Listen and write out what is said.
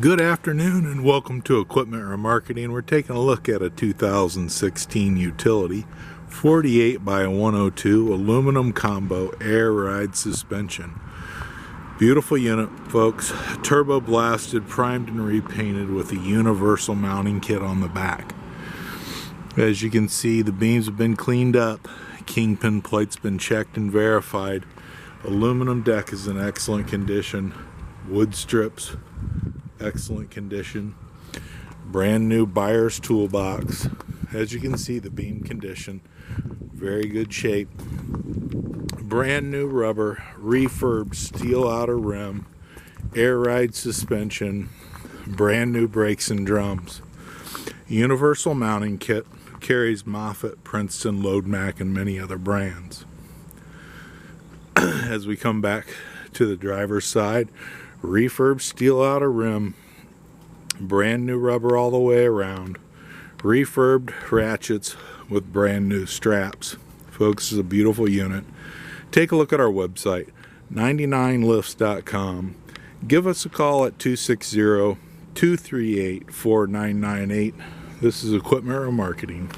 Good afternoon and welcome to Equipment Remarketing. We're taking a look at a 2016 utility 48 by 102 aluminum combo air ride suspension. Beautiful unit, folks. Turbo blasted, primed and repainted with a universal mounting kit on the back. As you can see, the beams have been cleaned up. Kingpin plate's been checked and verified. Aluminum deck is in excellent condition. Wood strips, excellent condition. Brand new buyer's toolbox. As you can see, the beam condition, very good shape. Brand new rubber, refurbed steel outer rim, air ride suspension, brand new brakes and drums. Universal mounting kit, carries Moffett, Princeton, Loadmac, and many other brands. As we come back to the driver's side, refurbed steel outer rim, brand new rubber all the way around, refurbed ratchets with brand new straps. Folks, this is a beautiful unit. Take a look at our website, 99lifts.com. Give us a call at 260-238-4998. This is Equipment Remarketing.